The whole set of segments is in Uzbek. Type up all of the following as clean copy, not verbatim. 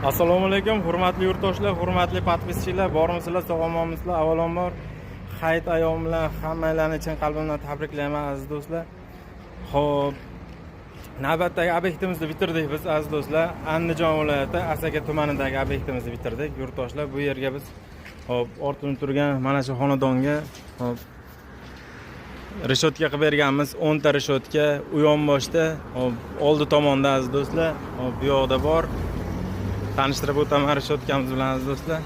Assalomu alaykum, hurmatli yurtdoshlar, hurmatli podpischilar, bormisizlar, sog'omonmisizlar? Avvalambor hayit ayyomi bilan hammalarni chin qalbimdan tabriklayman aziz do'stlar. Xo'p, navbatdagi obyektimizni bitirdik biz aziz do'stlar. Andijon viloyati Asaka tumanidagi obyektimizni bitirdik yurtdoshlar. Bu yerga biz hop ortimda turgan mana shu xonadonga hop reshotka qilib berganmiz. 10 ta reshotka u yonboshda, hop oldi tomonda aziz do'stlar. Hop bu yoqda bor. Tanishtirib o'taman reshotkamiz bilan aziz do'stlar.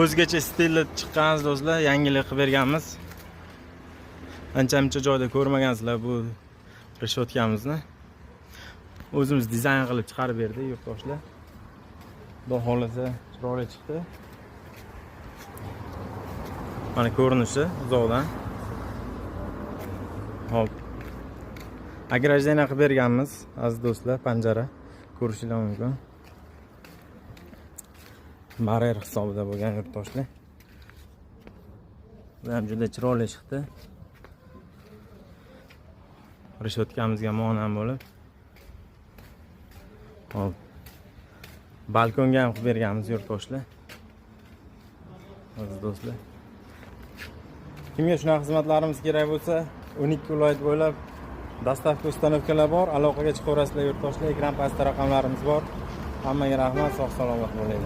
O'zgacha stilda chiqqan aziz do'stlar, yangilik qilib berganmiz. Ancha-muncha joyda ko'rmagansizlar bu reshotkamizni. O'zimiz dizayn qilib chiqarib berdik yurtdoshlar. Xudo xolasa chiroyli chiqdi. Mana ko'rinishi uzoqdan. Hop. Agrajlaniya qilib berganmiz aziz do'stlar, panjara ko'rishingiz mumkin. Baryer hisobida bo'lgan yurtdoshlar. Bu ham juda chiroyli chiqdi. Reshotkamizga monam bo'lib. Hop. Balkonga ham qilib berganmiz yurtdoshlar. Aziz do'stlar. Kimga shunaqa xizmatlarimiz kerak bo'lsa, 12 viloyat bo'ylab dastavka ustanovkalar bor. Aloqaga chiqaverasizlar yurtdoshlar. Ekran pastda raqamlarimiz bor. Hammaga rahmat, sog' salomat bo'ling.